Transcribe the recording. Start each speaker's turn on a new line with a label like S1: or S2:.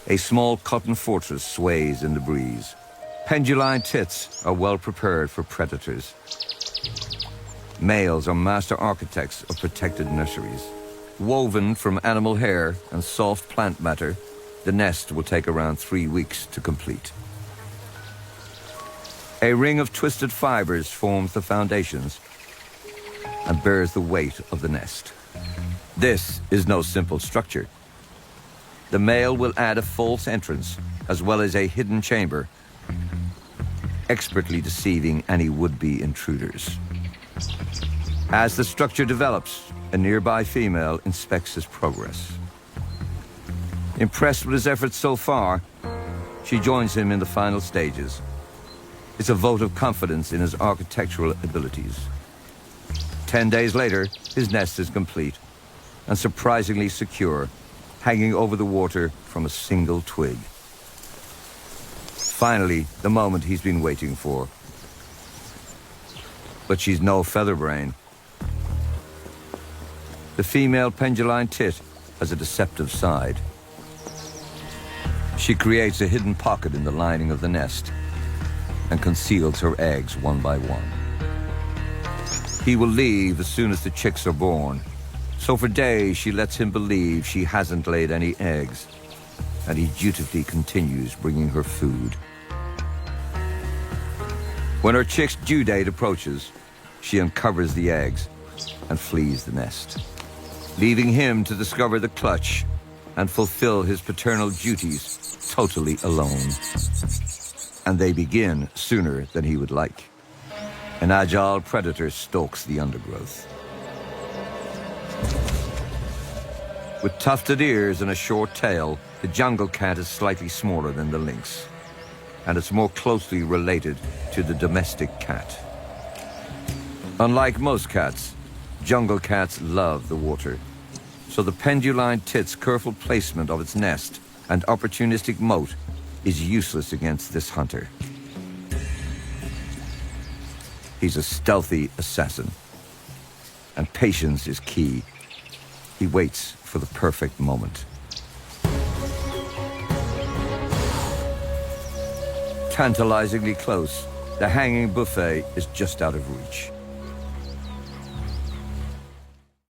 S1: A small cotton fortress sways in the breeze. Penduline tits are well prepared for predators. Males are master architects of protected nurseries. Woven from animal hair and soft plant matter, the nest will take around 3 weeks to complete. A ring of twisted fibers forms the foundations and bears the weight of the nest. This is no simple structure. The male will add a false entrance as well as a hidden chamber, expertly deceiving any would-be intruders. As the structure develops, a nearby female inspects his progress. Impressed with his efforts so far, she joins him in the final stages. It's a vote of confidence in his architectural abilities. 10 days later, his nest is complete and surprisingly secure, hanging over the water from a single twig. Finally, the moment he's been waiting for. But she's no featherbrain. The female penduline tit has a deceptive side. She creates a hidden pocket in the lining of the nest and conceals her eggs one by one. He will leave as soon as the chicks are born, so for days she lets him believe she hasn't laid any eggs, and he dutifully continues bringing her food. When her chick's due date approaches, she uncovers the eggs and flees the nest, leaving him to discover the clutch and fulfill his paternal duties totally alone. And they begin sooner than he would like. An agile predator stalks the undergrowth. With tufted ears and a short tail, the jungle cat is slightly smaller than the lynx, and it's more closely related to the domestic cat. Unlike most cats, jungle cats love the water, so the penduline tit's careful placement of its nest and opportunistic moat is useless against this hunter. He's a stealthy assassin, and patience is key. He waits for the perfect moment. Tantalizingly close, the hanging buffet is just out of reach.